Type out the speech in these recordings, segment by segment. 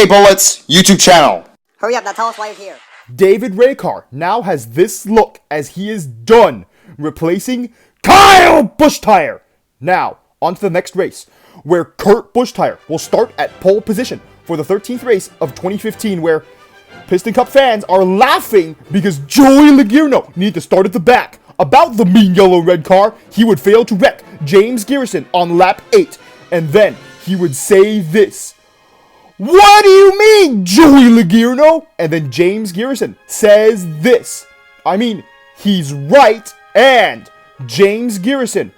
K Bullets YouTube channel. Hurry up, now tell us why you're here. David Raycar now has this look as he is done replacing Kyle Busch-Tire. Now, on to the next race, where Kurt Busch-Tire will start at pole position for the 13th race of 2015, where Piston Cup fans are laughing because Joey Logierno needed to start at the back. About the mean yellow red car, he would fail to wreck James Garrison on lap 8, and then he would say this: "What do you mean, Joey Logierno?" And then James Garrison says this. I mean, he's right, and James Garrison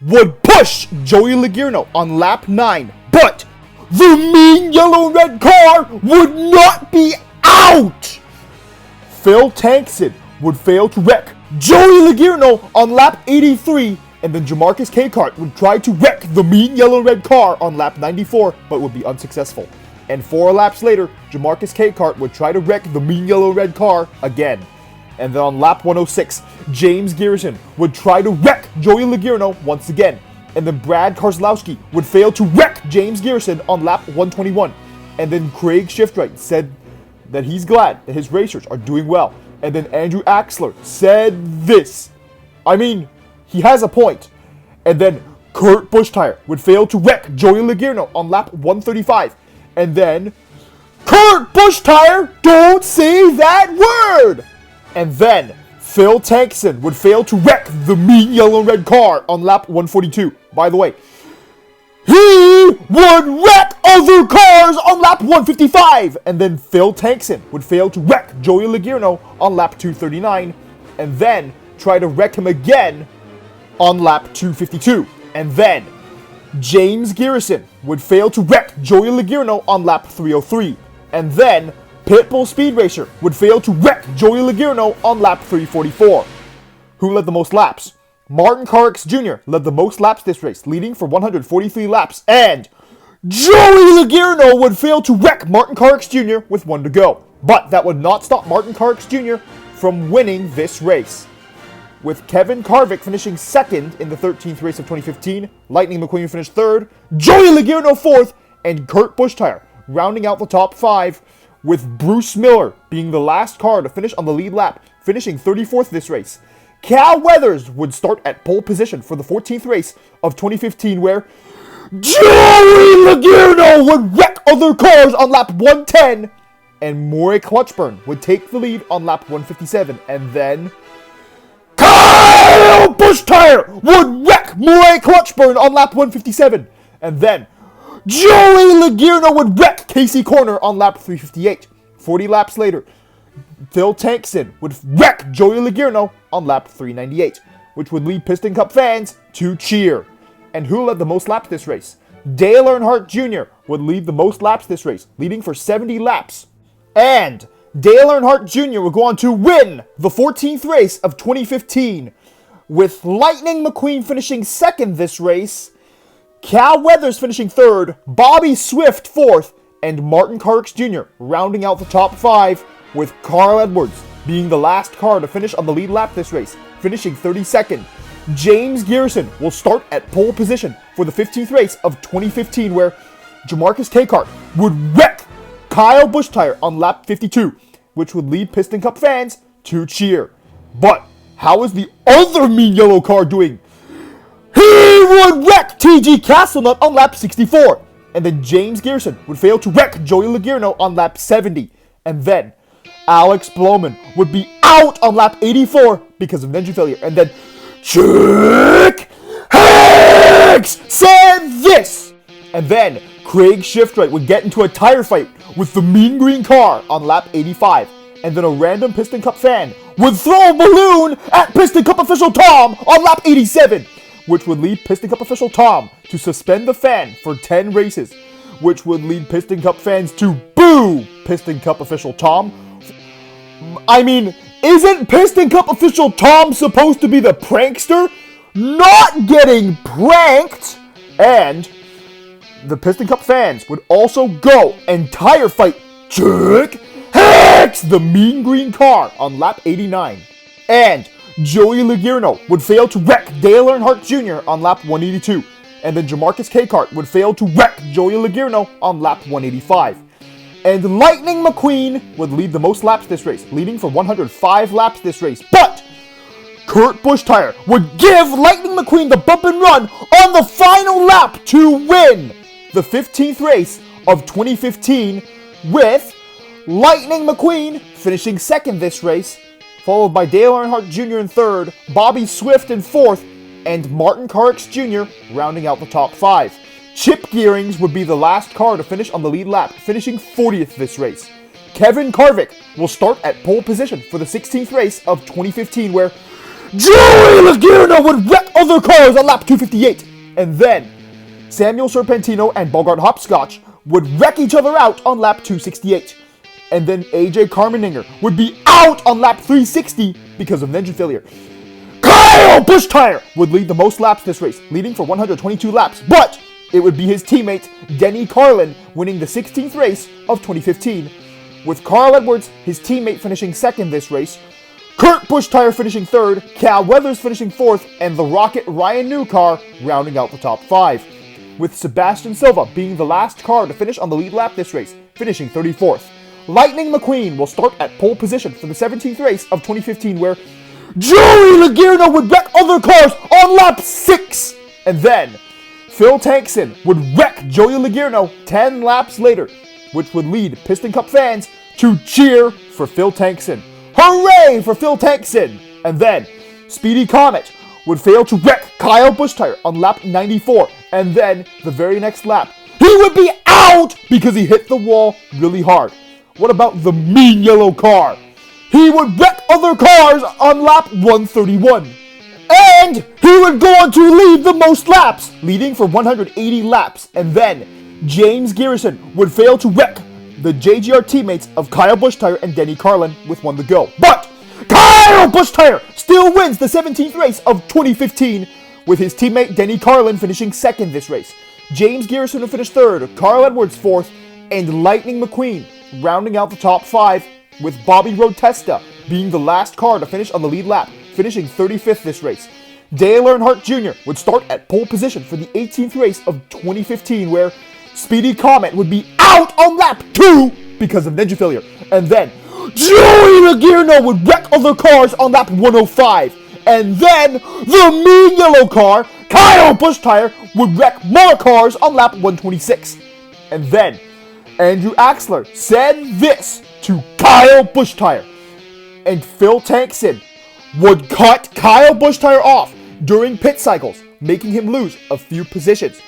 would push Joey Logierno on lap 9, but the mean yellow red car would not be out. Phil Tankson would fail to wreck Joey Logierno on lap 83, and then Jamarcus Cakart would try to wreck the mean yellow red car on lap 94, but would be unsuccessful. And 4 laps later, Jamarcus Cakart would try to wreck the mean yellow red car again. And then on lap 106, James Garrison would try to wreck Joey Logierno once again. And then Brad Keselowski would fail to wreck James Garrison on lap 121. And then Craig Shiftwright said that he's glad that his racers are doing well. And then Andrew Axler said this. I mean, he has a point. And then Kurt Busch-Tire would fail to wreck Joey Logierno on lap 135. And then Kurt Busch-Tire, don't say that word! And then Phil Tankson would fail to wreck the mean yellow red car on lap 142. By the way, he would wreck other cars on lap 155. And then Phil Tankson would fail to wreck Joey Logierno on lap 239. And then try to wreck him again on lap 252. And then James Garrison would fail to wreck Joey Logierno on lap 303. And then Pitbull Speed Racer would fail to wreck Joey Logierno on lap 344. Who led the most laps? Martin Carrix Jr. led the most laps this race, leading for 143 laps. And Joey Logierno would fail to wreck Martin Carrix Jr. with 1 to go. But that would not stop Martin Carrix Jr. from winning this race, with Kevin Harvick finishing second in the 13th race of 2015, Lightning McQueen finished third, Joey Logierno fourth, and Kurt Busch-Tire rounding out the top 5, with Bruce Miller being the last car to finish on the lead lap, finishing 34th this race. Cal Weathers would start at pole position for the 14th race of 2015, where Joey Logierno would wreck other cars on lap 110, and Maury Clutchburn would take the lead on lap 157, and then Kyle Busch-Tire would wreck Maury Clutchburn on lap 157. And then Joey Logierno would wreck Casey Corner on lap 358. 40 laps later, Phil Tankson would wreck Joey Logierno on lap 398, which would lead Piston Cup fans to cheer. And who led the most laps this race? Dale Earnhardt Jr. would lead the most laps this race, leading for 70 laps. And Dale Earnhardt Jr. will go on to win the 14th race of 2015, with Lightning McQueen finishing second this race, Cal Weathers finishing third, Bobby Swift fourth, and Martin Carrix Jr. rounding out the top 5, with Carl Edwards being the last car to finish on the lead lap this race, finishing 32nd. James Garrison will start at pole position for the 15th race of 2015, where Jamarcus Cakart would wreck Kyle Busch-Tire on lap 52, which would lead Piston Cup fans to cheer. But how is the other mean yellow car doing? He would wreck TG Castlenut on lap 64. And then James Garrison would fail to wreck Joey Logierno on lap 70. And then Alex Bowman would be out on lap 84 because of engine failure. And then Chick Hicks said this. And then Craig Shiftwright would get into a tire fight with the mean green car on lap 85. And then a random Piston Cup fan would throw a balloon at Piston Cup official Tom on lap 87, which would lead Piston Cup official Tom to suspend the fan for 10 races, which would lead Piston Cup fans to boo Piston Cup official Tom. I mean, isn't Piston Cup official Tom supposed to be the prankster? Not getting pranked! And the Piston Cup fans would also go and tire fight Chick Hicks, the mean green car, on lap 89. And Joey Logierno would fail to wreck Dale Earnhardt Jr. on lap 182. And then Jamarcus Cakart would fail to wreck Joey Logierno on lap 185. And Lightning McQueen would lead the most laps this race, leading for 105 laps this race. But Kurt Busch-Tire would give Lightning McQueen the bump and run on the final lap to win the 15th race of 2015, with Lightning McQueen finishing second this race, followed by Dale Earnhardt Jr. in third, Bobby Swift in fourth, and Martin Truex Jr. rounding out the top five. Chip Gearings would be the last car to finish on the lead lap, finishing 40th this race. Kevin Harvick will start at pole position for the 16th race of 2015, where Joey Logano would wreck other cars on lap 258. And then Samuel Serpentino and Bogart Hopscotch would wreck each other out on lap 268. And then AJ Carmeninger would be out on lap 360 because of an engine failure. Kyle Busch-Tire would lead the most laps this race, leading for 122 laps, but it would be his teammate Denny Carlin winning the 16th race of 2015, with Carl Edwards, his teammate, finishing second this race, Kurt Busch-Tire finishing third, Cal Weathers finishing fourth, and the Rocket Ryan Newcar rounding out the top five, with Sebastian Silva being the last car to finish on the lead lap this race, finishing 34th. Lightning McQueen will start at pole position for the 17th race of 2015, where Joey Logano would wreck other cars on lap 6. And then Phil Tankson would wreck Joey Logano 10 laps later, which would lead Piston Cup fans to cheer for Phil Tankson. Hooray for Phil Tankson! And then Speedy Comet would fail to wreck Kyle Busch-Tire on lap 94, and then the very next lap, he would be out because he hit the wall really hard. What about the mean yellow car? He would wreck other cars on lap 131. And he would go on to lead the most laps, leading for 180 laps. And then James Garrison would fail to wreck the JGR teammates of Kyle Busch-Tire and Denny Carlin with one to go. But Kyle Busch-Tire still wins the 17th race of 2015, with his teammate Denny Carlin finishing second this race. James Garrison would finish third, Carl Edwards fourth, and Lightning McQueen rounding out the top five, with Bobby Road Testa being the last car to finish on the lead lap, finishing 35th this race. Dale Earnhardt Jr. would start at pole position for the 18th race of 2015, where Speedy Comet would be out on lap 2 because of engine failure. And then Joey Logano would wreck other cars on lap 105. And then the mean yellow car, Kyle Busch-Tire, would wreck more cars on lap 126. And then Andrew Axler said this to Kyle Busch-Tire, and Phil Tankson would cut Kyle Busch-Tire off during pit cycles, making him lose a few positions.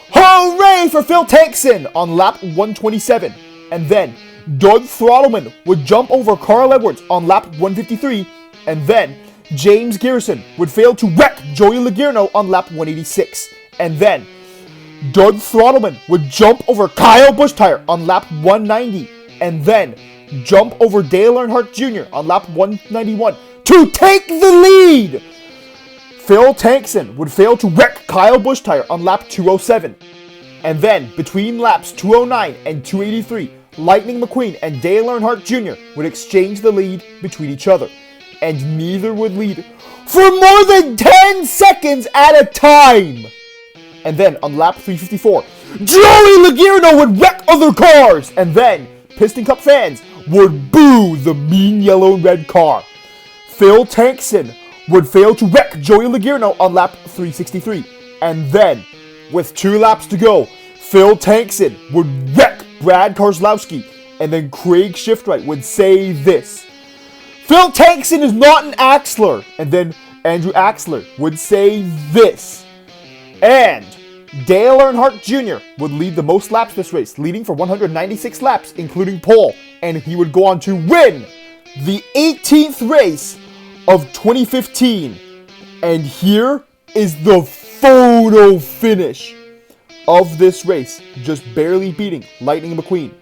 Hooray for Phil Tankson on lap 127. And then Doug Throttleman would jump over Carl Edwards on lap 153, and then James Garrison would fail to wreck Joey Logano on lap 186. And then Doug Throttleman would jump over Kyle Busch-Tire on lap 190, and then jump over Dale Earnhardt Jr. on lap 191 to take the lead. Phil Tankson would fail to wreck Kyle Busch-Tire on lap 207. And then, between laps 209 and 283, Lightning McQueen and Dale Earnhardt Jr. would exchange the lead between each other, and neither would lead for more than 10 seconds at a time. And then, on lap 354, Joey Logano would wreck other cars, and then Piston Cup fans would boo the mean yellow and red car. Phil Tankson would fail to wreck Joey Logano on lap 363. And then, with 2 laps to go, Phil Tankson would wreck Brad Keselowski, and then Craig Shiftwright would say this: Phil Tankson is not an Axler. And then Andrew Axler would say this. And Dale Earnhardt Jr. would lead the most laps this race, leading for 196 laps, including pole, and he would go on to win the 18th race of 2015. And here is the photo finish of this race, just barely beating Lightning McQueen.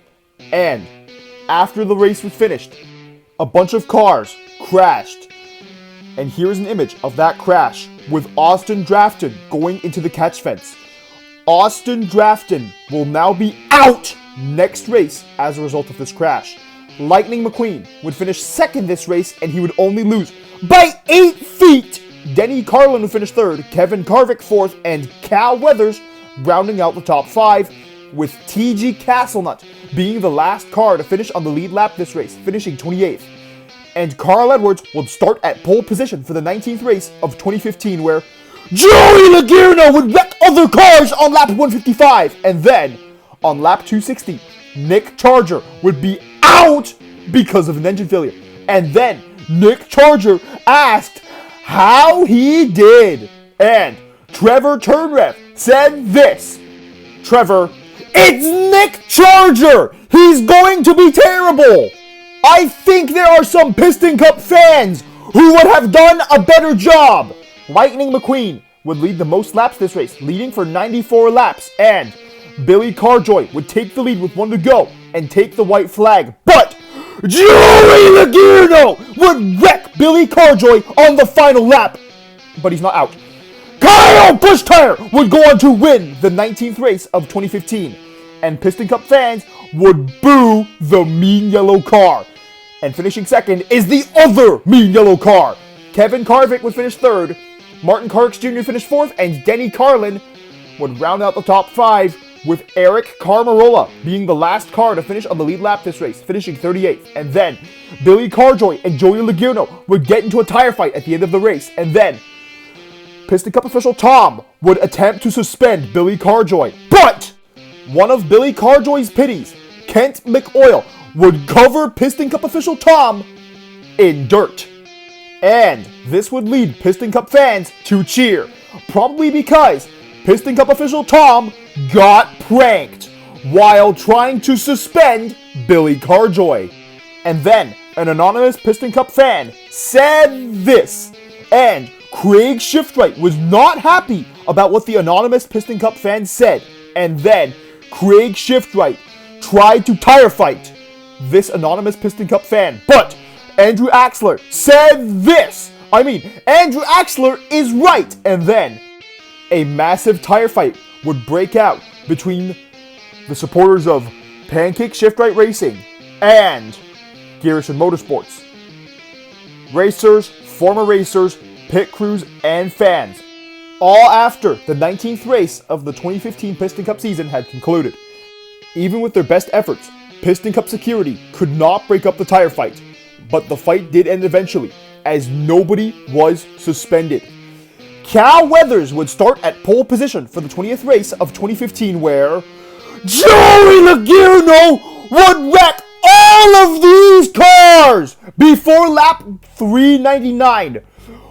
And after the race was finished, a bunch of cars crashed. And here's an image of that crash with Austin Drafton going into the catch fence. Austin Drafton will now be out next race as a result of this crash. Lightning McQueen would finish second this race, and he would only lose by 8 feet. Denny Carlin would finish third, Kevin Harvick fourth, and Cal Weathers rounding out the top 5. with TG Castlenut being the last car to finish on the lead lap this race, finishing 28th. And Carl Edwards would start at pole position for the 19th race of 2015, where Joey Logierno would wreck other cars on lap 155. And then, on lap 260, Nick Charger would be out because of an engine failure. And then, Nick Charger asked how he did. And Trevor Turnrev said this. Trevor, it's Nick Charger! He's going to be terrible! I think there are some Piston Cup fans who would have done a better job. Lightning McQueen would lead the most laps this race, leading for 94 laps, and Billy Carjoy would take the lead with 1 to go and take the white flag. But Joey Logierno would wreck Billy Carjoy on the final lap, but he's not out. Kyle Busch would go on to win the 19th race of 2015, and Piston Cup fans would boo the mean yellow car. And finishing second is the other mean yellow car. Kevin Harvick would finish third, Martin Truex Jr. finished fourth, and Denny Carlin would round out the top 5, with Eric Carmarola being the last car to finish on the lead lap this race, finishing 38th. And then Billy Carjoy and Joey Logierno would get into a tire fight at the end of the race. And then Piston Cup official Tom would attempt to suspend Billy Carjoy. But one of Billy Carjoy's pitties, Kent McOil, would cover Piston Cup official Tom in dirt. And this would lead Piston Cup fans to cheer, probably because Piston Cup official Tom got pranked while trying to suspend Billy Carjoy. And then an anonymous Piston Cup fan said this, and Craig Shiftwright was not happy about what the anonymous Piston Cup fan said. And then Craig Shiftwright tried to tire fight this anonymous Piston Cup fan. But Andrew Axler said this. Andrew Axler is right. And then a massive tire fight would break out between the supporters of Pancake Shiftwright Racing and Garrison Motorsports. Racers, former racers, pit crews, and fans, all after the 19th race of the 2015 Piston Cup season had concluded. Even with their best efforts, Piston Cup security could not break up the tire fight, but the fight did end eventually, as nobody was suspended. Cal Weathers would start at pole position for the 20th race of 2015, where Joey Logierno would wreck all of these cars before lap 399.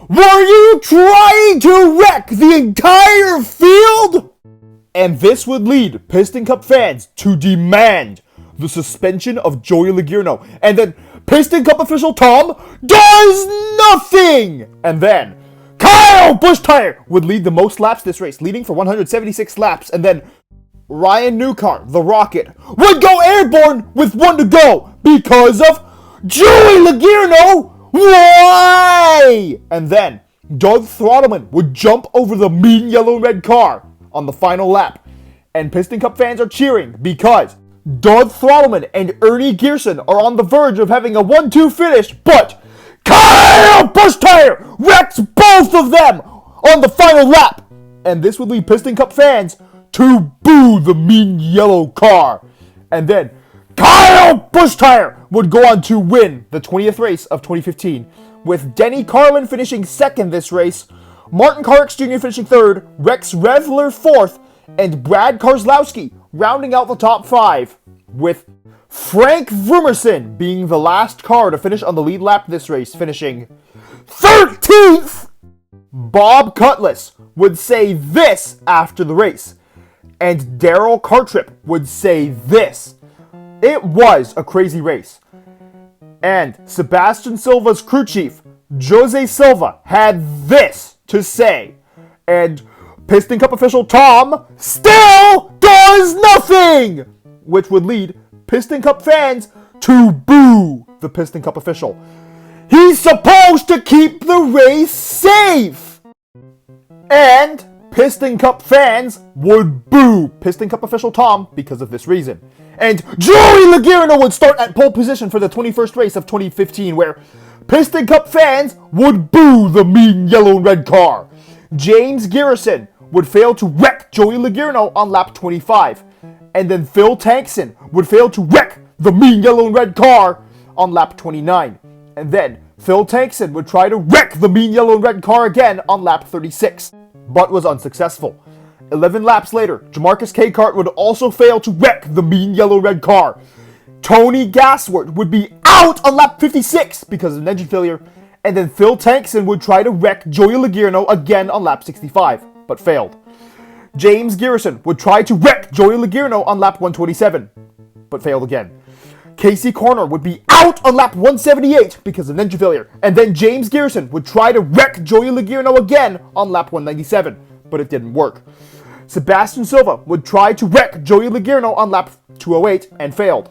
Were you trying to wreck the entire field? And this would lead Piston Cup fans to demand the suspension of Joey Logierno. And then Piston Cup official Tom does nothing! And then Kyle Busch would lead the most laps this race, leading for 176 laps. And then Ryan Newcar, the Rocket, would go airborne with 1 to go because of Joey Logierno. Why? And then Doug Throttleman would jump over the mean yellow and red car on the final lap. And Piston Cup fans are cheering because Doug Throttleman and Ernie Gearson are on the verge of having a 1-2 finish, but Kyle Busch wrecks both of them on the final lap. And this would lead Piston Cup fans to boo the mean yellow car. And then Kyle Busch would go on to win the 20th race of 2015, with Denny Carlin finishing second this race, Martin Truex Jr. finishing third, Rex Revler fourth, and Brad Keselowski rounding out the top 5, with Frank Vroomerson being the last car to finish on the lead lap this race, finishing 13th. Bob Cutlass would say this after the race, and Daryl Cartrip would say this. It was a crazy race. And Sebastian Silva's crew chief, Jose Silva, had this to say. And Piston Cup official Tom still does nothing! Which would lead Piston Cup fans to boo the Piston Cup official. He's supposed to keep the race safe! And Piston Cup fans would boo Piston Cup official Tom because of this reason. And Joey Logierno would start at pole position for the 21st race of 2015, where Piston Cup fans would boo the mean yellow and red car. James Garrison would fail to wreck Joey Logierno on lap 25. and then Phil Tankson would fail to wreck the mean yellow and red car on lap 29. And then Phil Tankson would try to wreck the mean yellow and red car again on lap 36, but was unsuccessful. 11 laps later, Jamarcus Cakart would also fail to wreck the mean yellow-red car. Tony Gassworth would be out on lap 56 because of an engine failure, and then Phil Tankson would try to wreck Joey Logierno again on lap 65, but failed. James Garrison would try to wreck Joey Logierno on lap 127, but failed again. Casey Corner would be out on lap 178 because of an engine failure, and then James Garrison would try to wreck Joey Logierno again on lap 197, but it didn't work. Sebastian Silva would try to wreck Joey Logierno on lap 208 and failed.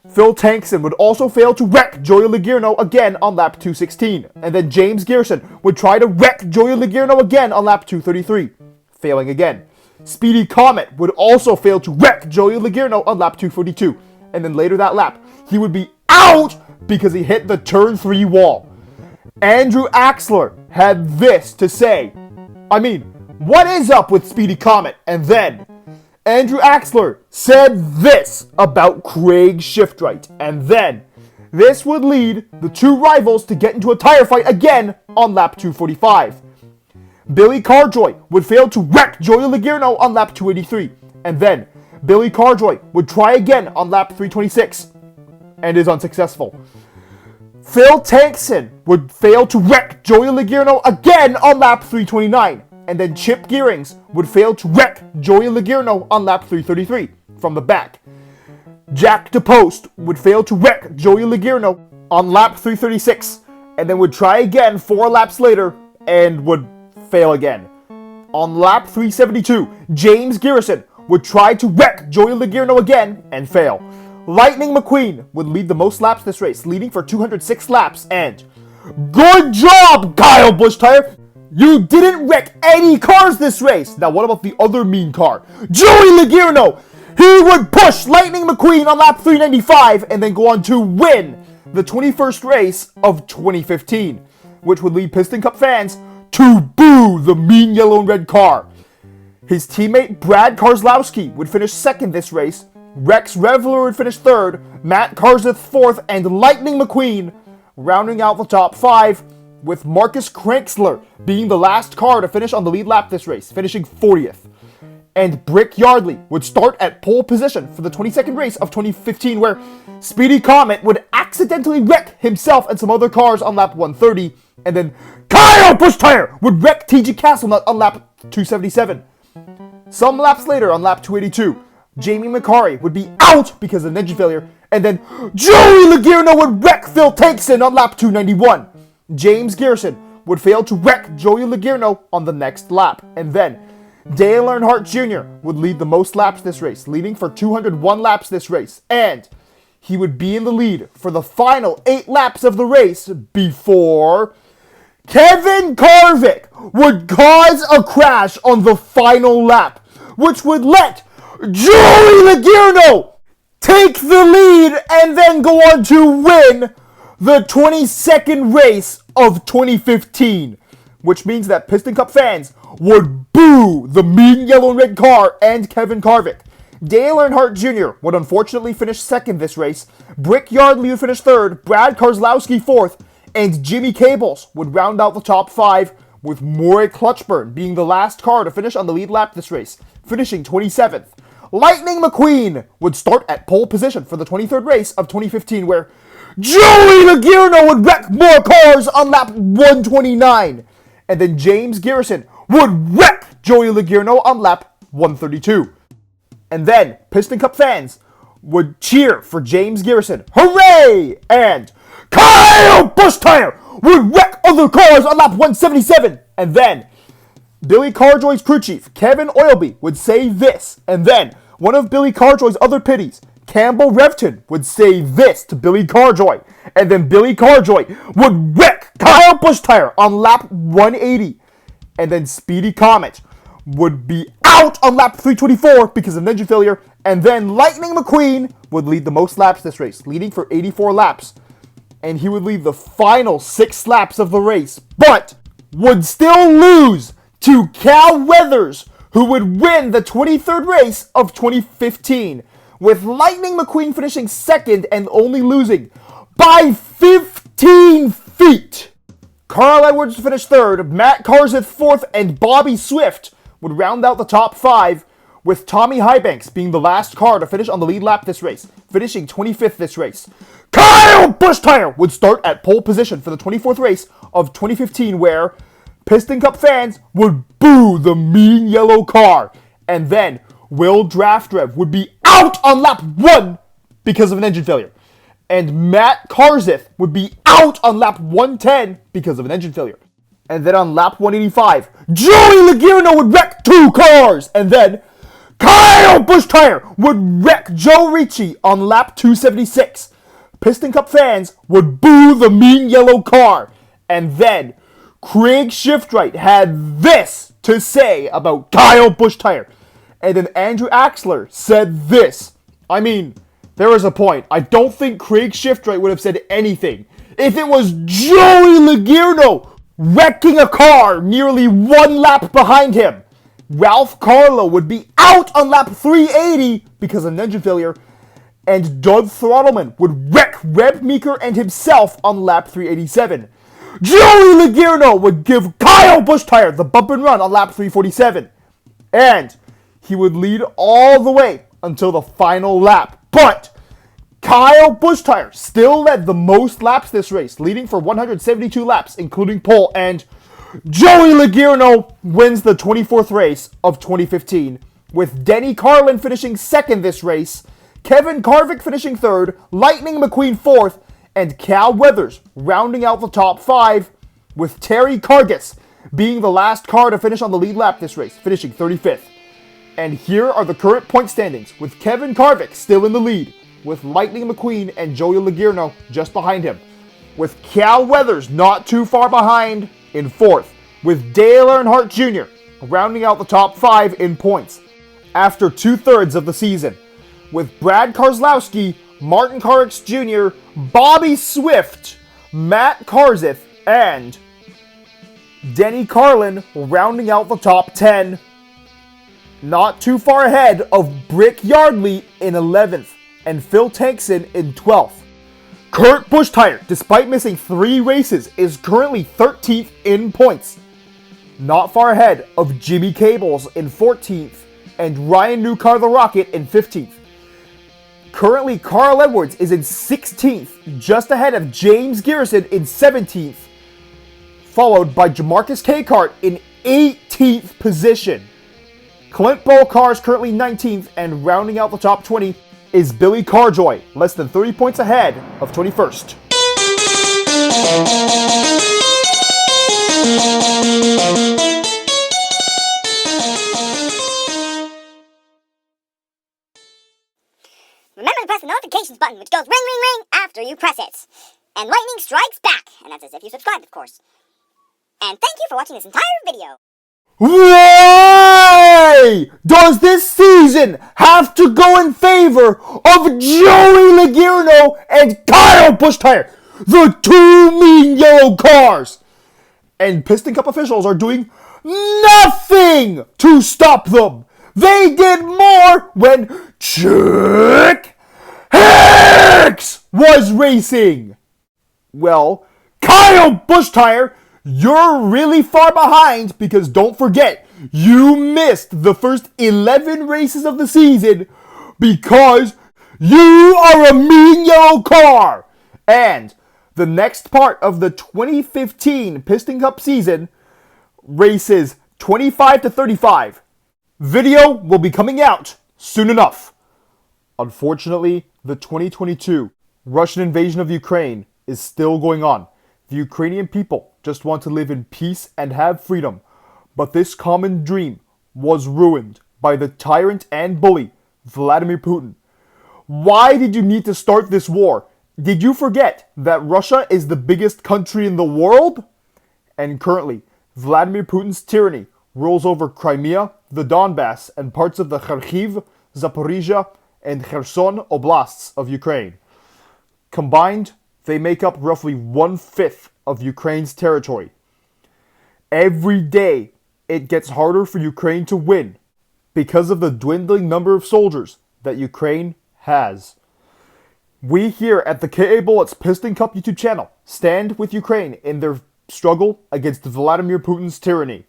Phil Tankson would also fail to wreck Joey Logierno again on lap 216, and then James Garrison would try to wreck Joey Logierno again on lap 233, failing again. Speedy Comet would also fail to wreck Joey Logierno on lap 242, and then later that lap, he would be out because he hit the turn 3 wall. Andrew Axler had this to say. What is up with Speedy Comet? And then, Andrew Axler said this about Craig Shiftright. And then, this would lead the two rivals to get into a tire fight again on lap 245. Billy Carjoy would fail to wreck Joey Logierno on lap 283. And then, Billy Carjoy would try again on lap 326 and is unsuccessful. Phil Tankson would fail to wreck Joey Logierno again on lap 329. And then Chip Gearings would fail to wreck Joey Logierno on lap 333 from the back. Jack DePost would fail to wreck Joey Logierno on lap 336, and then would try again 4 laps later and would fail again. On lap 372, James Garrison would try to wreck Joey Logierno again and fail. Lightning McQueen would lead the most laps this race, leading for 206 laps, and good job, Kyle Busch Tire! You didn't wreck any cars this race! Now what about the other mean car? Joey Logierno! He would push Lightning McQueen on lap 395 and then go on to win the 21st race of 2015, which would lead Piston Cup fans to boo the mean yellow and red car. His teammate Brad Keselowski would finish second this race, Rex Revler would finish third, Matt Kenseth fourth, and Lightning McQueen rounding out the top 5, with Marcus Kranksler being the last car to finish on the lead lap this race, finishing 40th. And Brick Yardley would start at pole position for the 22nd race of 2015, where Speedy Comet would accidentally wreck himself and some other cars on lap 130, and then Kyle Busch Tire would wreck TG Castlenut on lap 277. Some laps later, on lap 282, Jamie McCarry would be out because of an engine failure, and then Joey Logierno would wreck Phil Tankson on lap 291. James Garrison would fail to wreck Joey Logierno on the next lap, and then Dale Earnhardt Jr. would lead the most laps this race, leading for 201 laps this race, and he would be in the lead for the final 8 laps of the race before Kevin Harvick would cause a crash on the final lap, which would let Joey Logierno take the lead and then go on to win the 22nd race of 2015, which means that Piston Cup fans would boo the mean yellow and red car and Kevin Harvick. Dale Earnhardt Jr. would unfortunately finish second this race, Brick Yardley would finish third, Brad Keselowski fourth, and Jimmy Cables would round out the top 5, with Maury Clutchburn being the last car to finish on the lead lap this race, finishing 27th. Lightning McQueen would start at pole position for the 23rd race of 2015, where Joey Logierno would wreck more cars on lap 129, and then James Garrison would wreck Joey Logierno on lap 132. And then Piston Cup fans would cheer for James Garrison, hooray! And Kyle Busch Tire would wreck other cars on lap 177, and then Billy Carjoy's crew chief, Kevin Oilby, would say this, and then one of Billy Carjoy's other pitties, Campbell Revton, would say this to Billy Carjoy, and then Billy Carjoy would wreck Kyle Busch Tire on lap 180, and then Speedy Comet would be out on lap 324 because of an engine failure, and then Lightning McQueen would lead the most laps this race, leading for 84 laps, and he would lead the final 6 laps of the race, but would still lose to Cal Weathers, who would win the 23rd race of 2015, with Lightning McQueen finishing second and only losing by 15 feet. Carl Edwards finished third, Matt Kenseth fourth, and Bobby Swift would round out the top five, with Tommy Highbanks being the last car to finish on the lead lap this race, finishing 25th this race. Kyle Busch Tire would start at pole position for the 24th race of 2015, where Piston Cup fans would boo the mean yellow car, and then Will Draftrev would be out on lap 1 because of an engine failure, and Matt Kenseth would be out on lap 110 because of an engine failure. And then on lap 185, Joey Logano would wreck 2 cars, and then Kyle Busch Tire would wreck Joe Ricci on lap 276. Piston Cup fans would boo the mean yellow car, and then Craig Shiftwright had this to say about Kyle Busch Tire, and then Andrew Axler said this. I mean, there is a point. I don't think Craig Shiftwright would have said anything if it was Joey Logano wrecking a car nearly 1 lap behind him. Ralph Carlo would be out on lap 380 because of an engine failure, and Doug Throttleman would wreck Reb Meeker and himself on lap 387. Joey Logano would give Kyle Busch Tire the bump and run on lap 347, and he would lead all the way until the final lap. But Kyle Busch Tire still led the most laps this race, leading for 172 laps, including pole, and Joey Logano wins the 24th race of 2015, with Denny Carlin finishing second this race, Kevin Harvick finishing third, Lightning McQueen fourth, and Cal Weathers rounding out the top 5, with Terry Cargis being the last car to finish on the lead lap this race, finishing 35th. And here are the current point standings, with Kevin Harvick still in the lead, with Lightning McQueen and Joey Logano just behind him, with Cal Weathers not too far behind in 4th, with Dale Earnhardt Jr. rounding out the top 5 in points after 2/3 of the season, with Brad Keselowski, Martin Truex Jr., Bobby Swift, Matt Kenseth, and Denny Carlin rounding out the top 10. Not too far ahead of Brick Yardley in 11th and Phil Tankson in 12th. Kurt Busch Tire, despite missing 3 races, is currently 13th in points. Not far ahead of Jimmy Cables in 14th and Ryan Newcar the Rocket in 15th. Currently, Carl Edwards is in 16th, just ahead of James Garrison in 17th, followed by Jamarcus Cakart in 18th position. Clint Bolcar is currently 19th, and rounding out the top 20 is Billy Carjoy, less than 30 points ahead of 21st. Remember to press the notifications button, which goes ring, ring, ring after you press it. And lightning strikes back, and that's as if you subscribed, of course. And thank you for watching this entire video. Why does this season have to go in favor of Joey Logano and Kyle Busch Tire, the 2 mean yellow cars? And Piston Cup officials are doing nothing to stop them. They did more when Chick Hicks was racing. Well, Kyle Busch Tire, you're really far behind, because don't forget, you missed the first 11 races of the season because you are a mean yellow car. And the next part of the 2015 Piston Cup season, races 25 to 35. Video will be coming out soon enough. Unfortunately, the 2022 Russian invasion of Ukraine is still going on. The Ukrainian people just want to live in peace and have freedom, but this common dream was ruined by the tyrant and bully, Vladimir Putin. Why did you need to start this war? Did you forget that Russia is the biggest country in the world? And currently, Vladimir Putin's tyranny rules over Crimea, the Donbass, and parts of the Kharkiv, Zaporizhia, and Kherson oblasts of Ukraine. Combined, they make up roughly 1/5 of Ukraine's territory. Every day, it gets harder for Ukraine to win because of the dwindling number of soldiers that Ukraine has. We here at the KA Bullets Piston Cup YouTube channel stand with Ukraine in their struggle against Vladimir Putin's tyranny.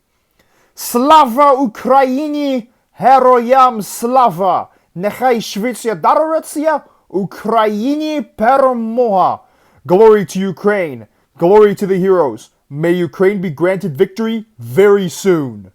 Slava Ukraini! Heroyam slava! Nechai Shvitsya daroratsya! Ukraini permoha! Glory to Ukraine! Glory to the heroes! May Ukraine be granted victory very soon!